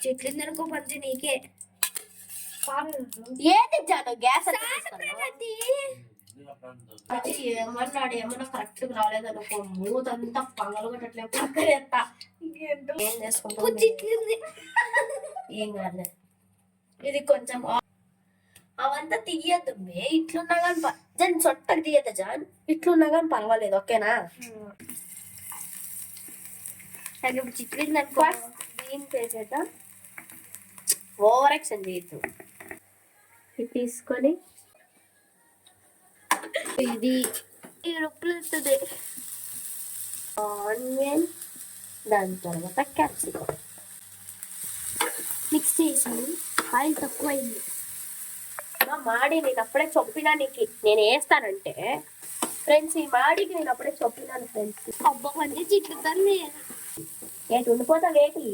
చిట్లింది అనుకో పంచి నీకే ఏది జాను గ్యాస్ ఏమన్నాడు ఏమన్నా కరెక్ట్ రాలేదనుకో మూతంతా పగలగొట్టట్లే పక్కనేస్తా ఏం చేసుకుంటా చిట్లింది ఏం కాదు ఇది కొంచెం అవంతా తీయద్దు ఇట్లున్నా కానీ జాన్ చొట్టకు తీయద్దు జాన్ ఇట్లున్నా కానీ పర్వాలేదు ఓకేనా ఇప్పుడు చిట్లింది అనుకో దీని చేసేద్దాం ఓవర్ యాక్షన్ చేయొద్దు ఇది తీసుకొని ఇది రొప్పులు వస్తుంది ఆనియన్ దాని తర్వాత క్యాప్సికమ్ మిక్స్ చేసి ఆయిల్ తక్కువ అయింది మాడి నేను అప్పుడే చొప్పినా నీకు నేను వేస్తానంటే ఫ్రెండ్స్ ఈ మాడికి నేను అప్పుడే చొప్పినాను ఫ్రెండ్స్ అబ్బా మంచి చిట్లుతాను ఏంటి ఉండిపోతా వేటి